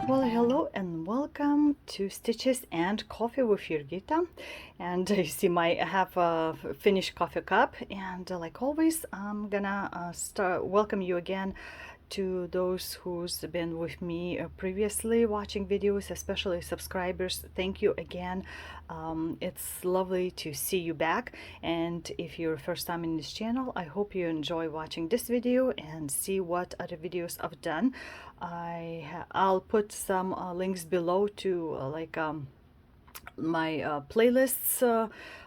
Well, hello and welcome to Stitches and Coffee with Jurgita. And you see, I have a finished coffee cup, and like always, I'm gonna welcome you again to those who's been with me previously watching videos, especially subscribers. Thank you again. It's lovely to see you back, and if you're first time in this channel, I hope you enjoy watching this video and see what other videos I've done. I'll put some links below to my playlists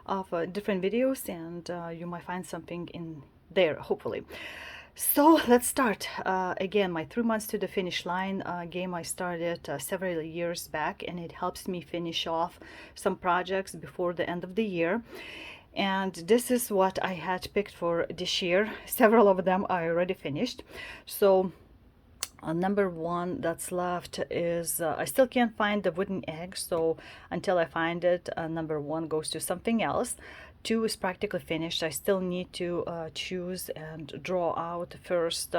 of different videos, and you might find something in there, hopefully. So let's start. Again, my 3 months to the finish line game I started several years back, and it helps me finish off some projects before the end of the year. And this is what I had picked for this year. Several of them I already finished. So number one that's left is I still can't find the wooden egg, so until I find it, number one goes to something else. Two is practically finished. I still need to choose and draw out first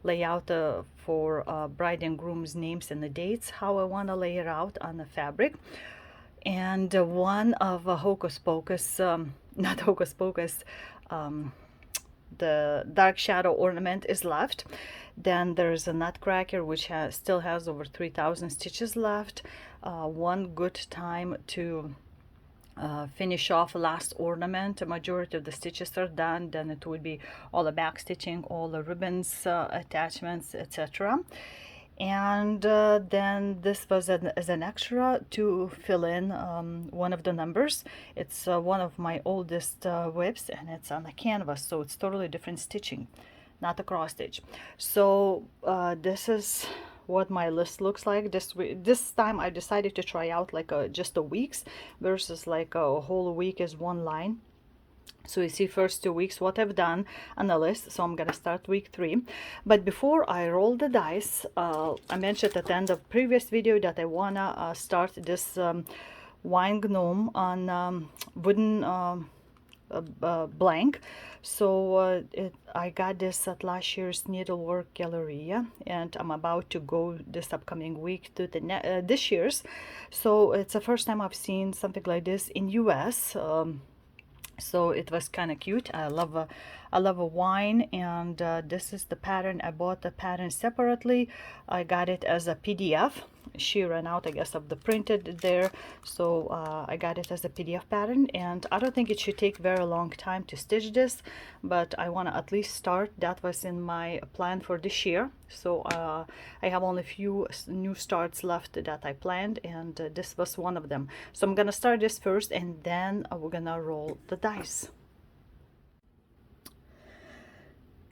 layout for bride and groom's names and the dates, how I want to lay it out on the fabric. And one of Hocus Pocus, not Hocus Pocus, the dark shadow ornament is left. Then there's a nutcracker which still has over 3,000 stitches left. One good time to finish off last ornament. A majority of the stitches are done. Then it would be all the back stitching, all the ribbons, attachments, etc. And then this was as an extra to fill in one of the numbers. It's one of my oldest whips, and it's on a canvas, so it's totally different stitching, not a cross stitch. So this is what my list looks like. This time I decided to try out like just a week's versus like a whole week is one line. So you see first 2 weeks what I've done on the list. So I'm gonna start week 3. But before I roll the dice, I mentioned at the end of previous video that I wanna start this wine gnome on wooden blank. So I got this at last year's Needlework Galleria, and I'm about to go this upcoming week to the this year's. So it's the first time I've seen something like this in US. So it was kind of cute. I love a wine, and this is the pattern. I bought the pattern separately. I got it as a PDF. She ran out, I guess, of the printed there, so I got it as a PDF pattern, and I don't think it should take very long time to stitch this, but I want to at least start. That was in my plan for this year. So I have only a few new starts left that I planned, and this was one of them. So I'm gonna start this first, and then we're gonna roll the dice.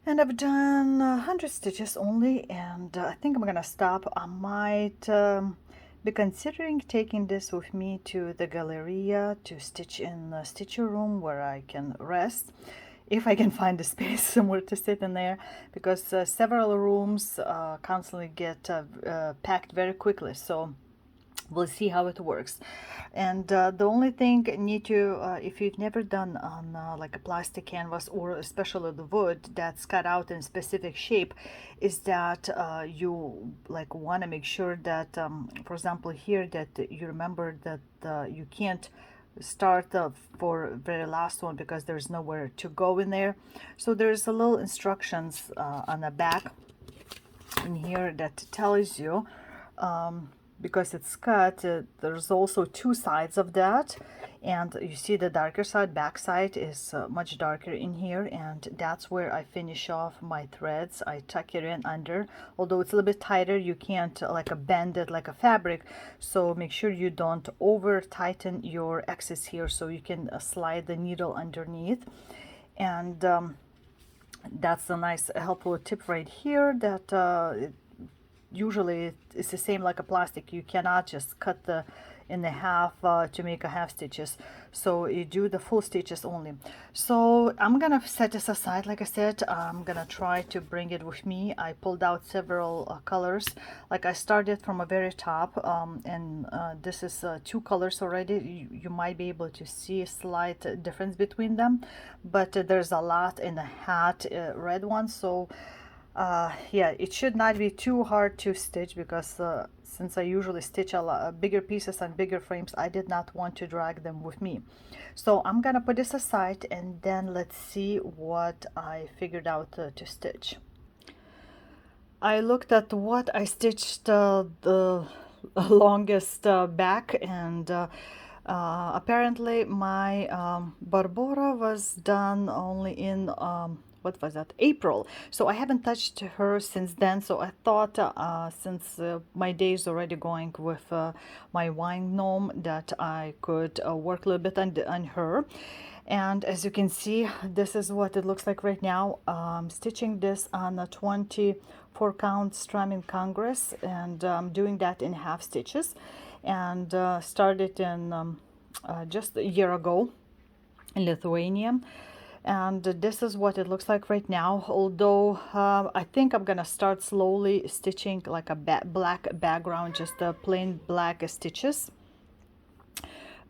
And I've done 100 stitches only, and I think I'm gonna stop. I might be considering taking this with me to the Galleria to stitch in the stitcher room where I can rest, if I can find a space somewhere to sit in there, because several rooms constantly get packed very quickly. So we'll see how it works. And the only thing you need to, if you've never done on like a plastic canvas, or especially the wood that's cut out in a specific shape, is that you like want to make sure that, for example here, that you remember that you can't start for very last one because there's nowhere to go in there. So there's a little instructions on the back in here that tells you, because it's cut, there's also two sides of that, and you see the darker side, back side is much darker in here, and that's where I finish off my threads. I tuck it in under, although it's a little bit tighter, you can't like bend it like a fabric, so make sure you don't over tighten your excess here, so you can slide the needle underneath. And that's a nice helpful tip right here, that usually it's the same like a plastic. You cannot just cut the in the half to make a half stitches, so you do the full stitches only. So I'm gonna set this aside. Like I said, I'm gonna try to bring it with me. I pulled out several colors. Like I started from a very top, and this is 2 colors already. You might be able to see a slight difference between them, but there's a lot in the hat red one, so Yeah, it should not be too hard to stitch because since I usually stitch a lot bigger pieces and bigger frames, I did not want to drag them with me. So I'm gonna put this aside and then let's see what I figured out to stitch. I looked at what I stitched the longest back, and apparently my Barbara was done only in what was that, April. So I haven't touched her since then. So I thought since my day is already going with my wine gnome that I could work a little bit on her. And as you can see, this is what it looks like right now. Stitching this on a 24 count strum in Congress, and doing that in half stitches, and started in just a year ago in Lithuania. And this is what it looks like right now, although I think I'm gonna start slowly stitching like a black background, just plain black stitches,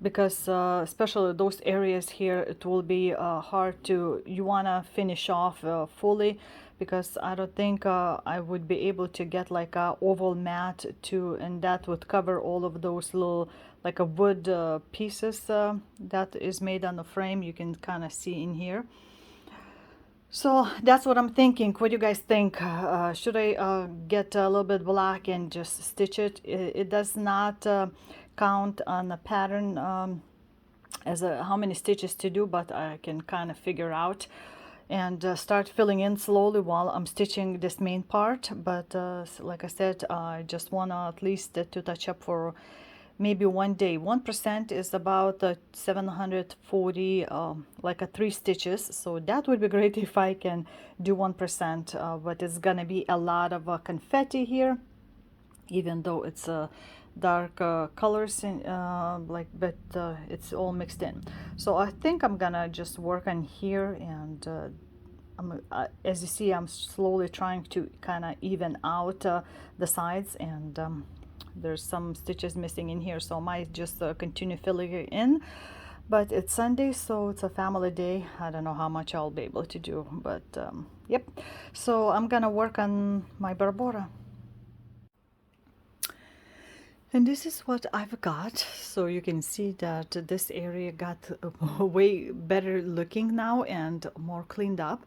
because especially those areas here, it will be hard to, you want to finish off fully, because I don't think I would be able to get like a oval mat to, and that would cover all of those little like a wood pieces that is made on the frame. You can kind of see in here. So that's what I'm thinking. What do you guys think? Should I get a little bit black and just stitch it? It does not count on the pattern as how many stitches to do, but I can kind of figure out and start filling in slowly while I'm stitching this main part. But like I said, I just want to at least to touch up for maybe one day. 1% is about 740, like a 3 stitches. So that would be great if I can do 1%, but it's gonna be a lot of confetti here, even though it's dark colors in like, but it's all mixed in. So I think I'm gonna just work on here, and as you see, I'm slowly trying to kind of even out the sides, and there's some stitches missing in here, so I might just continue filling it in. But it's Sunday, so it's a family day. I don't know how much I'll be able to do, but yep. So I'm gonna work on my Barbora. And this is what I've got. So you can see that this area got way better looking now and more cleaned up.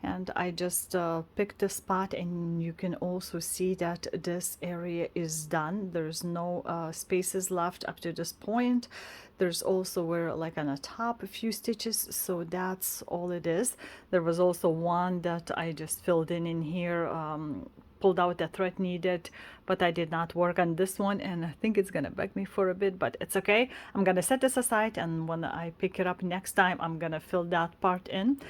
And I just picked a spot, and you can also see that this area is done. There's no spaces left up to this point. There's also where like on the top a few stitches, so that's all it is. There was also one that I just filled in here, pulled out the thread needed, but I did not work on this one, and I think it's gonna bug me for a bit, but it's okay. I'm gonna set this aside, and when I pick it up next time, I'm gonna fill that part in.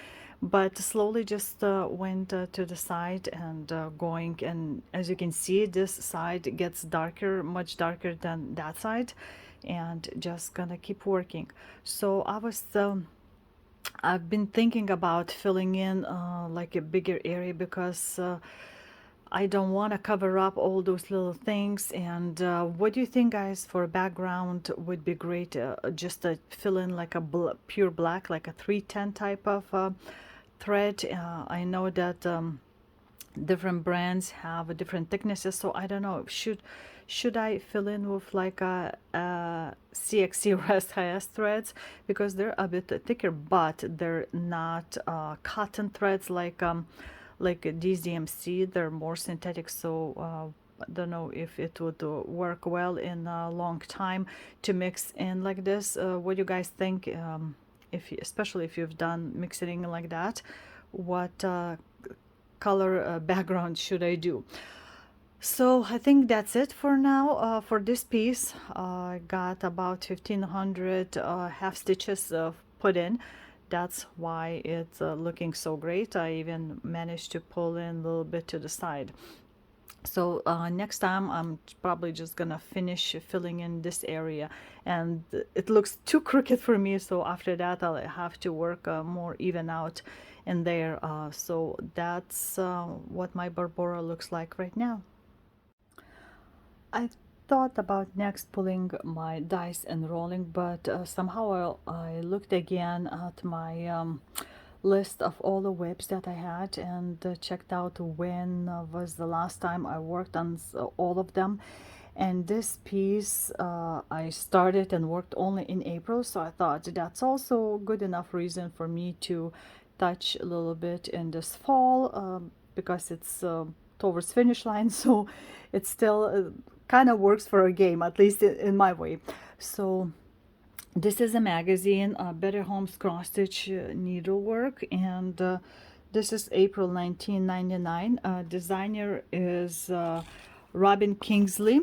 But slowly just went to the side and going, and as you can see, this side gets darker, much darker than that side, and just gonna keep working. So I've been thinking about filling in like a bigger area, because I don't want to cover up all those little things. And what do you think, guys, for a background would be great? Just to fill in like a pure black, like a 310 type of thread. I know that different brands have different thicknesses, so I don't know, should I fill in with like a CXC or SIS threads, because they're a bit thicker, but they're not cotton threads like these DMC. They're more synthetic, so I don't know if it would work well in a long time to mix in like this. What do you guys think? Especially if you've done mixing like that, what color background should I do? So I think that's it for now for this piece. I got about 1500 half stitches put in. That's why it's looking so great. I even managed to pull in a little bit to the side. So next time I'm probably just gonna finish filling in this area, and it looks too crooked for me, so after that I'll have to work more even out in there. So that's what my Barbora looks like right now. I thought about next pulling my dice and rolling, but somehow I looked again at my list of all the WIPs that I had, and checked out when was the last time I worked on all of them. And this piece I started and worked only in April, so I thought that's also good enough reason for me to touch a little bit in this fall, because it's towards finish line, so it still kind of works for a game, at least in my way. So this is a magazine, Better Homes Cross Stitch Needlework, and this is April 1999. Designer is Robin Kingsley,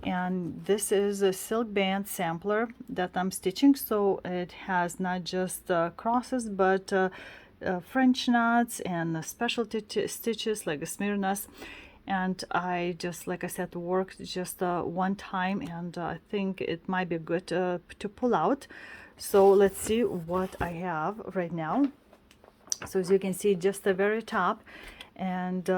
and this is a silk band sampler that I'm stitching, so it has not just crosses but French knots and specialty stitches like the Smyrnas. And I just, like I said, worked just one time, and I think it might be good to pull out. So let's see what I have right now. So as you can see, just the very top, and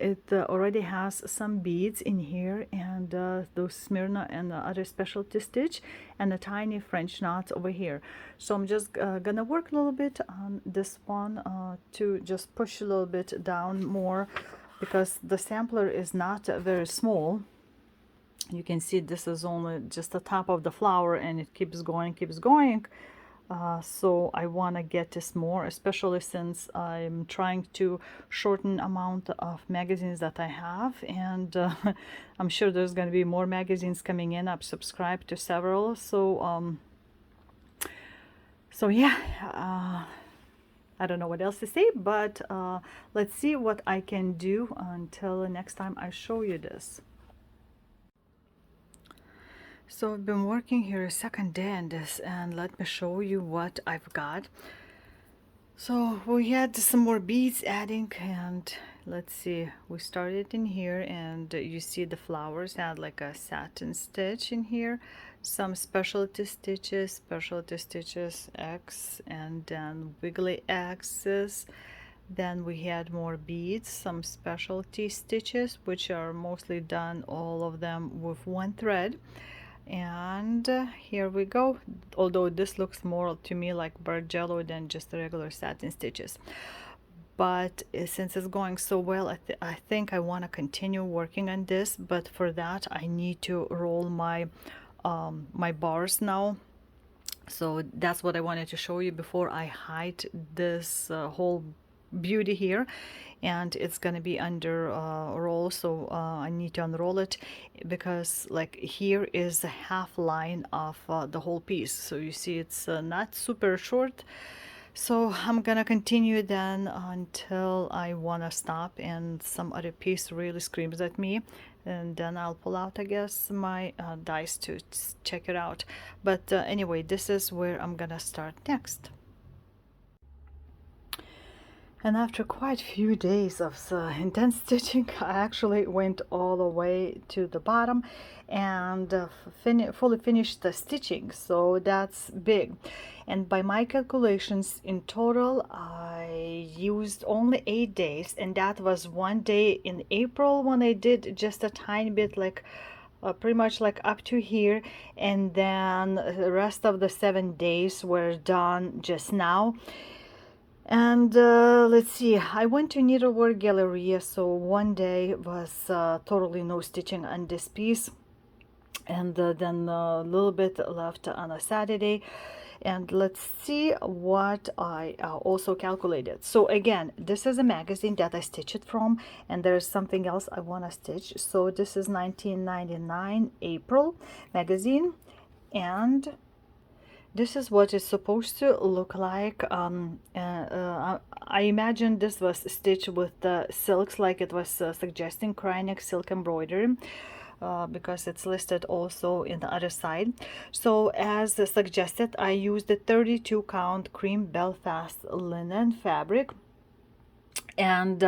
it already has some beads in here, and those Smyrna and the other specialty stitch, and a tiny French knot over here. So I'm just gonna work a little bit on this one to just push a little bit down more, because the sampler is not very small. You can see this is only just the top of the flower, and it keeps going, keeps going. So I want to get this more, especially since I'm trying to shorten amount of magazines that I have, and I'm sure there's going to be more magazines coming in. I've subscribed to several, so yeah, I don't know what else to say, but let's see what I can do until next time I show you this. So I've been working here a second day on this, and let me show you what I've got. So we had some more beads adding, and let's see, we started in here, and you see the flowers had like a satin stitch in here, some specialty stitches, X, and then wiggly X's. Then we had more beads, some specialty stitches, which are mostly done, all of them with one thread. And here we go, although this looks more to me like bird jello than just the regular satin stitches. But since it's going so well, I think I want to continue working on this, but for that I need to roll my my bars now. So that's what I wanted to show you before I hide this whole beauty here, and it's gonna be under roll, so I need to unroll it, because like here is a half line of the whole piece, so you see it's not super short. So I'm gonna continue then until I wanna stop and some other piece really screams at me, and then I'll pull out, I guess, my dies to check it out. But anyway, this is where I'm gonna start next. And after quite a few days of intense stitching, I actually went all the way to the bottom and fully finished the stitching, so that's big. And by my calculations, in total I used only 8 days, and that was one day in April when I did just a tiny bit, like pretty much like up to here, and then the rest of the 7 days were done just now. And let's see, I went to Needlework Galleria, so one day was totally no stitching on this piece, and then a little bit left on a Saturday. And let's see what I also calculated. So again, this is a magazine that I stitched it from, and there's something else I want to stitch. So this is 1999 April magazine, and this is what it's supposed to look like. I imagine this was stitched with the silks, like it was suggesting Krynic silk embroidery, because it's listed also in the other side. So as suggested, I used the 32 count cream Belfast linen fabric, and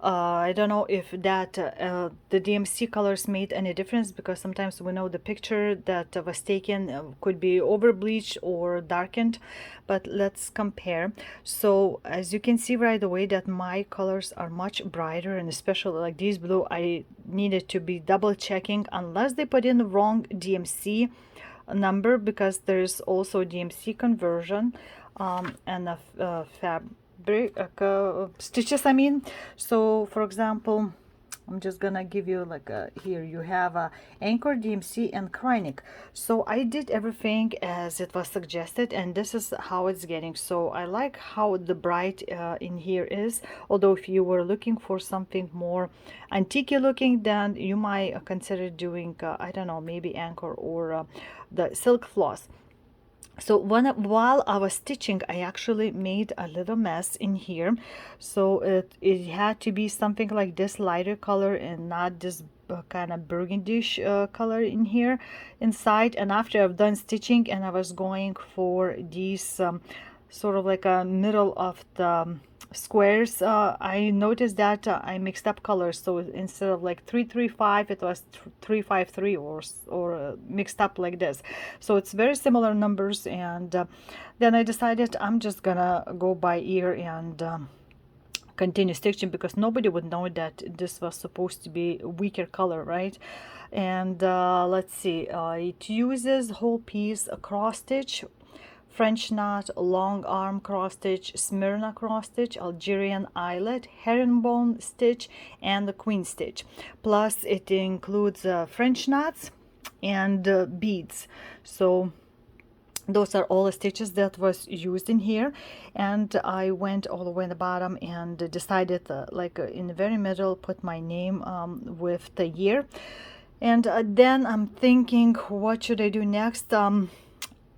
I don't know if that the DMC colors made any difference, because sometimes we know the picture that was taken could be over bleached or darkened, but let's compare. So as you can see right away that my colors are much brighter, and especially like these blue, I needed to be double checking unless they put in the wrong DMC number, because there's also DMC conversion and a stitches, I mean. So for example, I'm just gonna give you like a, here you have a anchor, DMC, and Kreinik. So I did everything as it was suggested, and this is how it's getting. So I like how the bright in here is, although if you were looking for something more antique looking, then you might consider doing I don't know, maybe anchor or the silk floss. So while I was stitching, I actually made a little mess in here. So it had to be something like this lighter color and not this kind of burgundish color in here inside. And after I've done stitching and I was going for these sort of like a middle of the squares, I noticed that I mixed up colors. So instead of like 335, it was 353 or mixed up like this. So it's very similar numbers, and then I decided I'm just gonna go by ear and continue stitching, because nobody would know that this was supposed to be a weaker color, right? And let's see, it uses whole piece cross stitch, French knot, long arm cross stitch, Smyrna cross stitch, Algerian eyelet, herringbone stitch, and the queen stitch. Plus it includes French knots and beads. So those are all the stitches that was used in here. And I went all the way in the bottom and decided in the very middle put my name with the year. And then I'm thinking, what should I do next?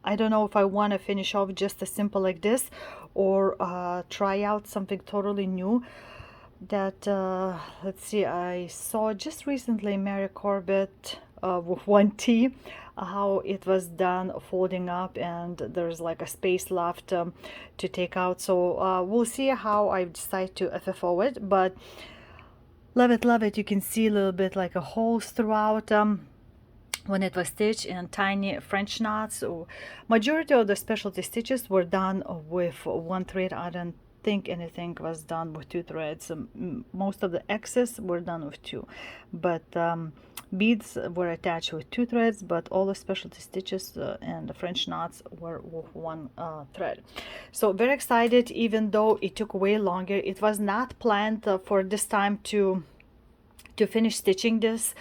I don't know if I want to finish off just a simple like this, or try out something totally new. That let's see, I saw just recently Mary Corbett with 1T, how it was done folding up, and there's like a space left to take out. So we'll see how I decide to FFO it, but love it, love it. You can see a little bit like a holes throughout when it was stitched, and tiny French knots. So majority of the specialty stitches were done with one thread. I don't think anything was done with two threads. Most of the excess were done with two, but beads were attached with two threads, but all the specialty stitches and the French knots were with one thread. So very excited, even though it took way longer. It was not planned for this time to finish stitching this,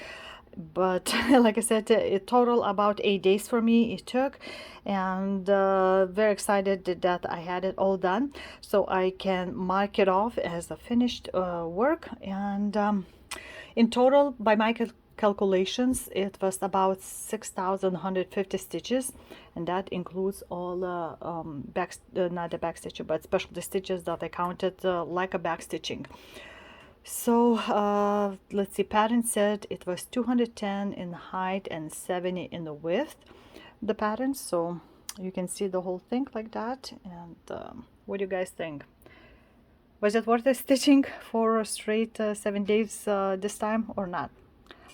but like I said, it total about 8 days for me it took, and very excited that I had it all done, so I can mark it off as a finished work. And in total, by my calculations, it was about 6,150 stitches, and that includes all the not the back stitching, but specialty stitches that I counted like a back stitching. So let's see, pattern said it was 210 in height and 70 in the width, the pattern. So you can see the whole thing like that. And what do you guys think? Was it worth the stitching for a straight 7 days this time or not?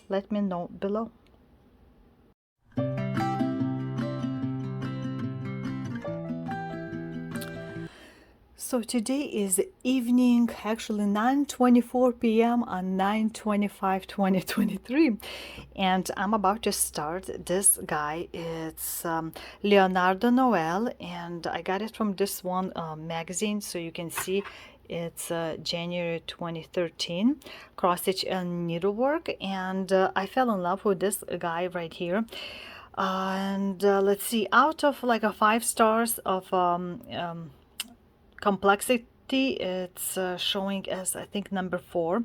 Let me know below. So today is evening, actually 9:24 p.m. on 9/25/2023, and I'm about to start this guy. It's Leonardo Noel, and I got it from this one magazine, so you can see it's January 2013, cross stitch and needlework, and I fell in love with this guy right here. And let's see, out of like a 5 stars of complexity, it's showing as I think number 4,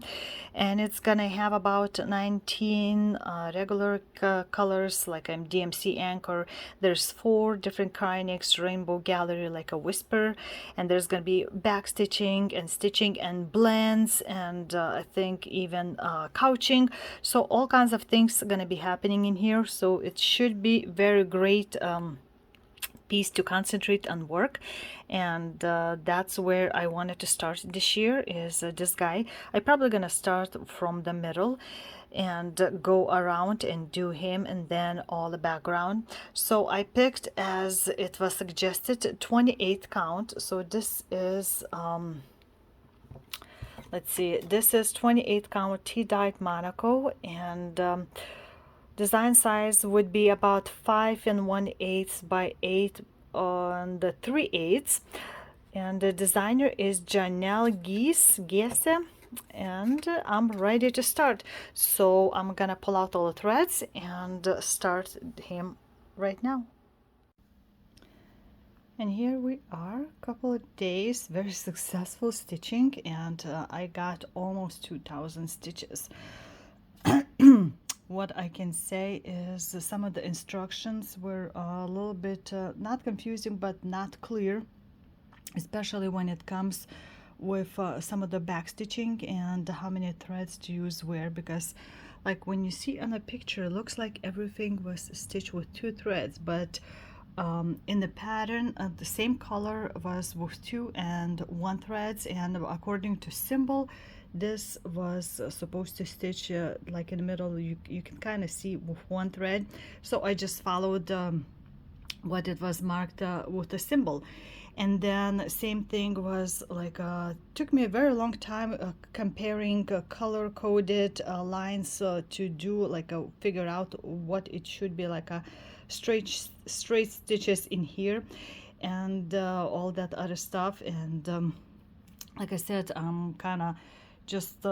and it's gonna have about 19 regular colors like DMC anchor. There's 4 different Kreinik's Rainbow Gallery like a whisper, and there's gonna be back stitching and blends, and I think even couching. So all kinds of things are gonna be happening in here, so it should be very great piece to concentrate on work. And that's where I wanted to start this year, is this guy. I'm probably gonna start from the middle and go around and do him and then all the background. So I picked, as it was suggested, 28 count. So this is let's see, this is 28 count tea-dyed Monaco, and design size would be about 5 1/8 by 8 on the 3/8, And the designer is Janelle Giese, and I'm ready to start. So I'm gonna pull out all the threads and start him right now. And here we are, a couple of days, very successful stitching, and I got almost 2,000 stitches. What I can say is some of the instructions were a little bit not confusing but not clear, especially when it comes with some of the back stitching and how many threads to use where, because like when you see on a picture it looks like everything was stitched with 2 threads, but in the pattern the same color was with 2 and 1 threads, and according to symbol this was supposed to stitch like in the middle. You can kind of see with 1 thread, so I just followed what it was marked with the symbol. And then same thing was like took me a very long time comparing color coded lines to do like figure out what it should be, like a straight stitches in here and all that other stuff. And like I said, I'm kind of just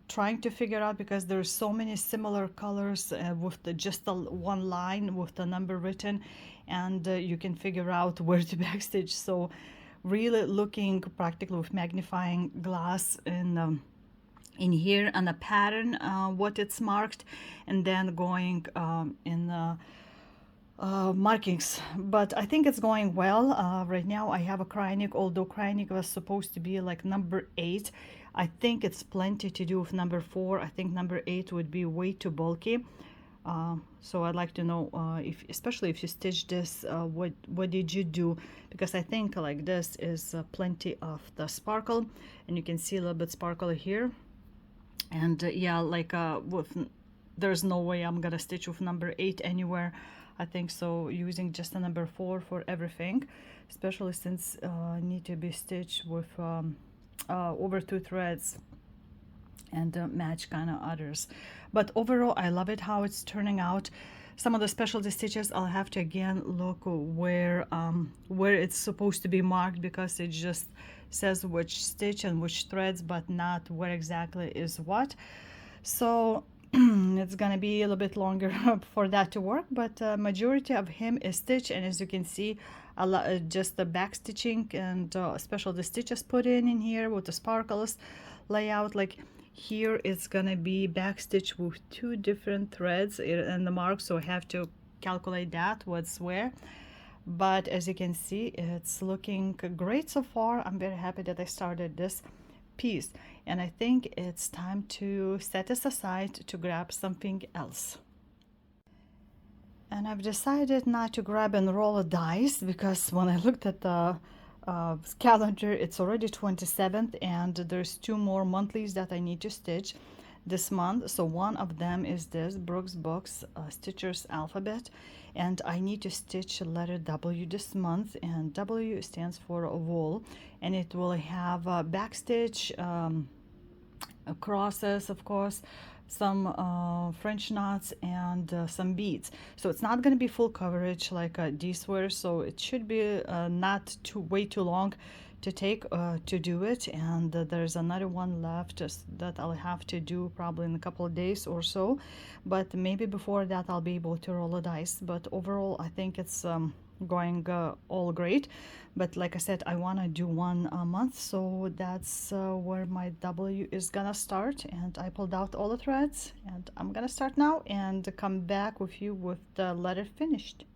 trying to figure out, because there's so many similar colors with just the one line with the number written, and you can figure out where to backstitch. So really looking practically with magnifying glass in here and a pattern what it's marked, and then going in markings. But I think it's going well. Right now I have a cryonic, although cryonic was supposed to be like number 8. I think it's plenty to do with number 4. I think number 8 would be way too bulky. So I'd like to know if, especially if you stitch this, what did you do? Because I think like this is plenty of the sparkle, and you can see a little bit sparkle here. And yeah, like there's no way I'm gonna stitch with number 8 anywhere. I think so using just a number 4 for everything, especially since need to be stitched with over 2 threads and match kind of others. But overall I love it how it's turning out. Some of the specialty stitches I'll have to again look where it's supposed to be marked, because it just says which stitch and which threads, but not where exactly is what. So it's gonna be a little bit longer for that to work, but majority of him is stitched, and as you can see a lot just the back stitching and special the stitches put in here with the sparkles layout. Like here it's gonna be back stitch with 2 different threads and the mark, so I have to calculate that what's where. But as you can see, it's looking great so far. I'm very happy that I started this piece, and I think it's time to set this aside to grab something else. And I've decided not to grab and roll a dice, because when I looked at the calendar, it's already 27th, and there's 2 more monthlies that I need to stitch this month. So one of them is this Brooks Books Stitcher's Alphabet, and I need to stitch letter W this month, and W stands for wool, and it will have back stitch, crosses, of course, some French knots, and some beads. So it's not going to be full coverage like these were, so it should be not way too long to take to do it. And there's another one left that I'll have to do probably in a couple of days or so, but maybe before that I'll be able to roll a dice. But overall I think it's going all great. But like I said, I want to do one a month, so that's where my W is gonna start. And I pulled out all the threads, and I'm gonna start now and come back with you with the letter finished.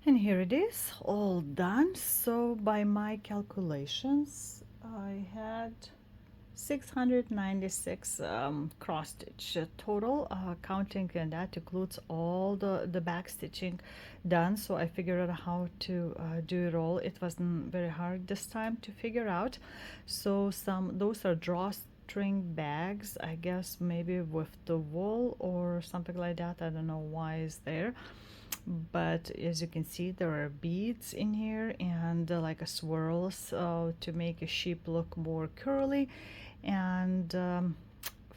And here it is, all done. So by my calculations I had 696 cross stitch total, counting, and that includes all the back stitching done. So I figured out how to do it all. It wasn't very hard this time to figure out. So those are drawstring bags, I guess, maybe with the wool or something like that. I don't know why it's there. But as you can see, there are beads in here, and like a swirls to make a sheep look more curly, and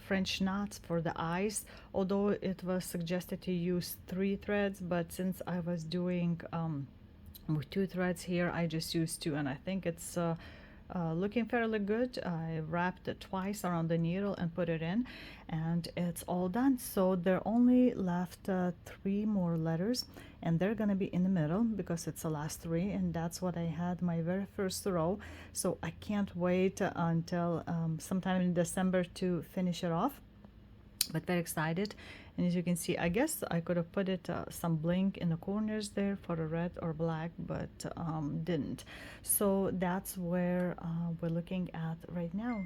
French knots for the eyes, although it was suggested to use 3 threads, but since I was doing with 2 threads here. I just used 2, and I think it's looking fairly good. I wrapped it twice around the needle and put it in, and it's all done. So there only left 3 more letters, and they're gonna be in the middle because it's the last 3, and that's what I had my very first row. So I can't wait until sometime in December to finish it off, but very excited. And as you can see, I guess I could have put it some bling in the corners there for a red or black, but didn't. So that's where we're looking at right now.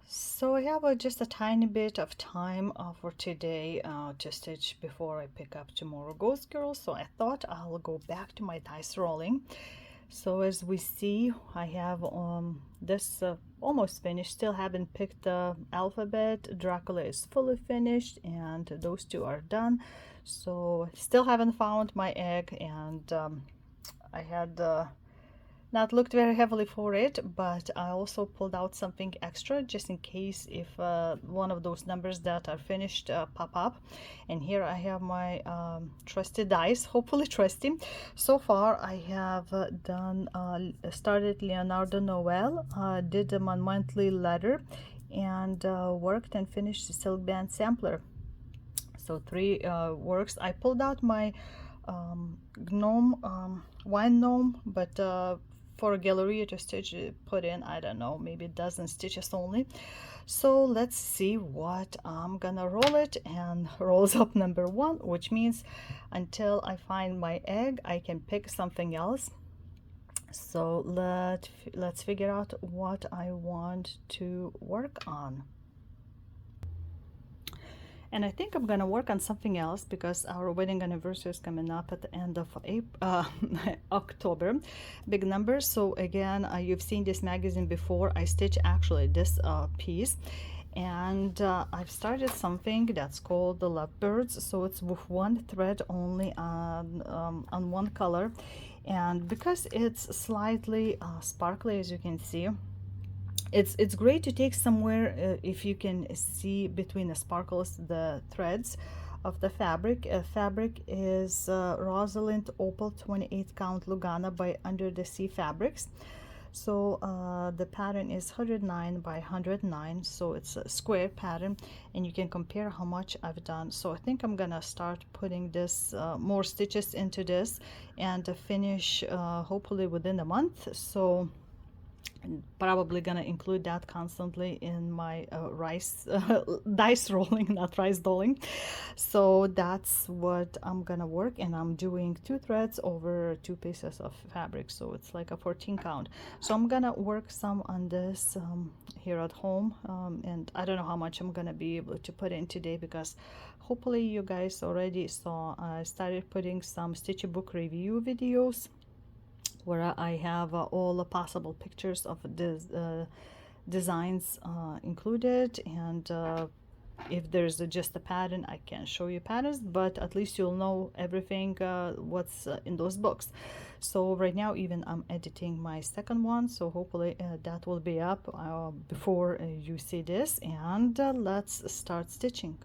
So I have just a tiny bit of time for today to stitch before I pick up tomorrow Ghost Girl. So I thought I'll go back to my dice rolling. So as we see, I have this almost finished. Still haven't picked the alphabet. Dracula is fully finished, and those 2 are done. So still haven't found my egg, and I had not looked very heavily for it, but I also pulled out something extra just in case if one of those numbers that are finished pop up. And here I have my trusty dice, hopefully trusty. So far I have started Leonardo Noel, did a monthly letter, and worked and finished the silk band sampler. So 3 works. I pulled out my gnome, wine gnome, but for a Galleria to stitch, put in, I don't know, maybe a dozen stitches only. So let's see what I'm gonna roll it, and rolls up number 1, which means until I find my egg, I can pick something else. So let's figure out what I want to work on. And I think I'm gonna work on something else because our wedding anniversary is coming up at the end of October. Big numbers. So again, you've seen this magazine before. I stitch actually this piece, and I've started something that's called the Lovebirds. So it's with 1 thread only on 1 color, and because it's slightly sparkly, as you can see, it's great to take somewhere if you can see between the sparkles the threads of the fabric. Fabric is Rosalind Opal 28 count Lugana by Under the Sea Fabrics. So the pattern is 109 by 109, so it's a square pattern, and you can compare how much I've done. So I think I'm gonna start putting this more stitches into this and finish hopefully within a month. So probably gonna include that constantly in my dice rolling, not rice dolling. So that's what I'm gonna work, and I'm doing 2 threads over 2 pieces of fabric, so it's like a 14 count. So I'm gonna work some on this here at home, and I don't know how much I'm gonna be able to put in today, because hopefully you guys already saw I started putting some stitch book review videos where I have all the possible pictures of this designs included, and if there's just a pattern, I can show you patterns, but at least you'll know everything what's in those books. So right now even I'm editing my second one, so hopefully that will be up before you see this, and let's start stitching.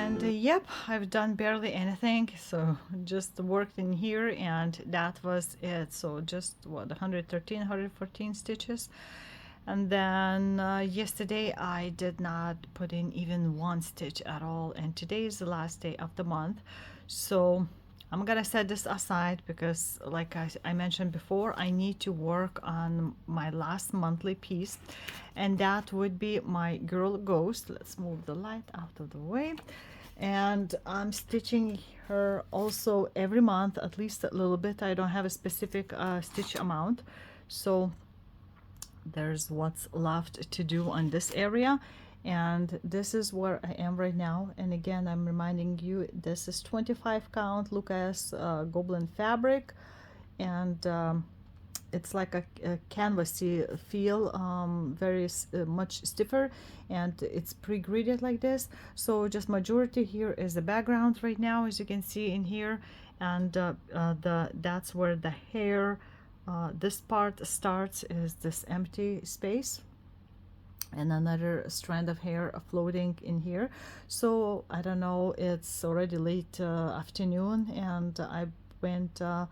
And yep, I've done barely anything, so just worked in here, and that was it. So just what, 113, 114 stitches. And then yesterday I did not put in even 1 stitch at all, and today is the last day of the month. So I'm gonna set this aside because, like I mentioned before, I need to work on my last monthly piece, and that would be my girl Ghost. Let's move the light out of the way. And I'm stitching her also every month, at least a little bit. I don't have a specific stitch amount, so there's what's left to do on this area, and this is where I am right now. And again, I'm reminding you, this is 25 count Lucas Goblin fabric, and it's like a canvasy feel, very much stiffer, and it's pre-gridded like this. So just majority here is the background right now, as you can see in here, and that's where the hair, this part starts, is this empty space. and another strand of hair floating in here. So I don't know, it's already late afternoon, and I went on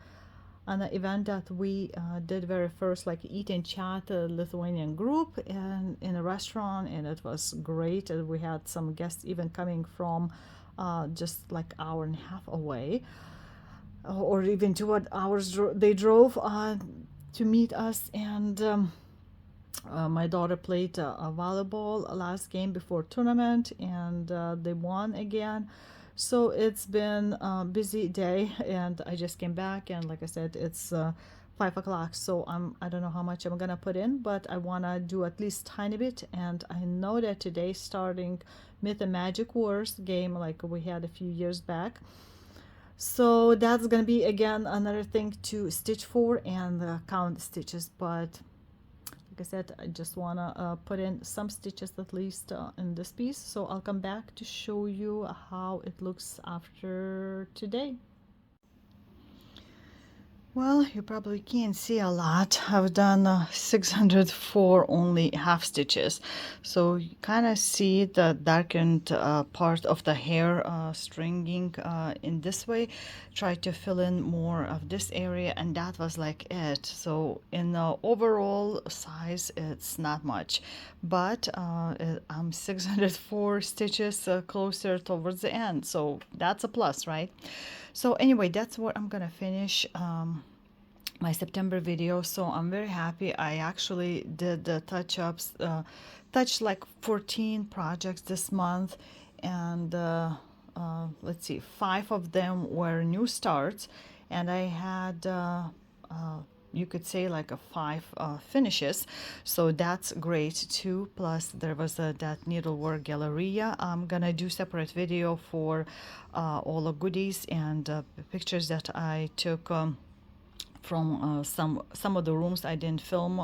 an event that we did very first, like eat and chat Lithuanian group and in a restaurant, and it was great. And we had some guests even coming from just like hour and a half away, or even 2 hours they drove to meet us. And my daughter played a volleyball last game before tournament, and they won again. So it's been a busy day, and I just came back, and like I said, it's 5 o'clock. So I don't know how much I'm gonna put in, but I wanna do at least tiny bit. And I know that today, starting Myth and Magic Wars game like we had a few years back. So that's gonna be again another thing to stitch for and count stitches. But like I said, I just want to put in some stitches at least in this piece. So I'll come back to show you how it looks after today. Well, you probably can't see a lot. I've done 604 only half stitches. So you kind of see the darkened part of the hair stringing in this way. Try to fill in more of this area, and that was like it. So in the overall size, it's not much. But I'm 604 stitches closer towards the end. So that's a plus, right? So anyway, that's what I'm gonna finish my September video. So I'm very happy. I actually did the touch-ups, touched like 14 projects this month, and let's see, 5 of them were new starts, and I had you could say like a 5 finishes, so that's great too. Plus there was that Needlework Galleria. I'm gonna do separate video for all the goodies and pictures that I took from some of the rooms. I didn't film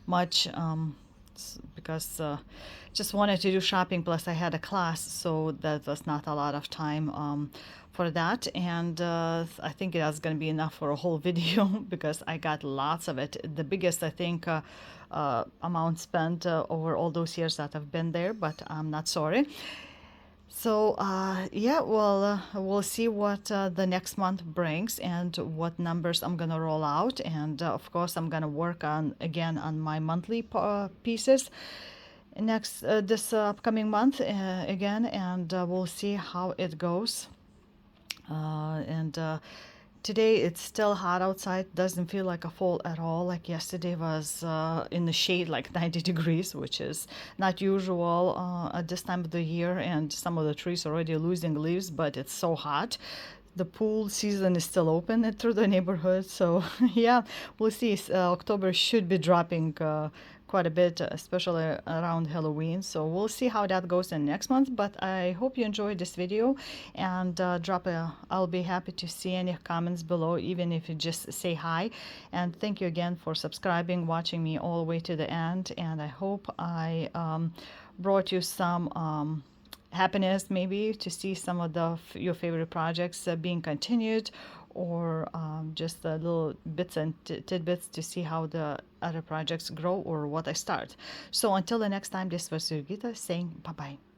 much because just wanted to do shopping, plus I had a class, so that was not a lot of time for that. And I think that's going to be enough for a whole video because I got lots of it. The biggest, I think, amount spent over all those years that I've been there, but I'm not sorry. So yeah, well, we'll see what the next month brings and what numbers I'm gonna roll out. And of course, I'm gonna work on again on my monthly pieces next this upcoming month again, and we'll see how it goes. And today it's still hot outside, doesn't feel like a fall at all. Like yesterday was in the shade like 90 degrees, which is not usual at this time of the year, and some of the trees already losing leaves, but it's so hot. The pool season is still open through the neighborhood, so yeah, we'll see. October should be dropping quite a bit, especially around Halloween. So we'll see how that goes in next month. But I hope you enjoyed this video, and I'll be happy to see any comments below, even if you just say hi. And thank you again for subscribing, watching me all the way to the end. And I hope I brought you some happiness, maybe to see some of your favorite projects being continued, or just the little bits and tidbits to see how the other projects grow or what I start. So until the next time, this was Jurgita saying bye bye.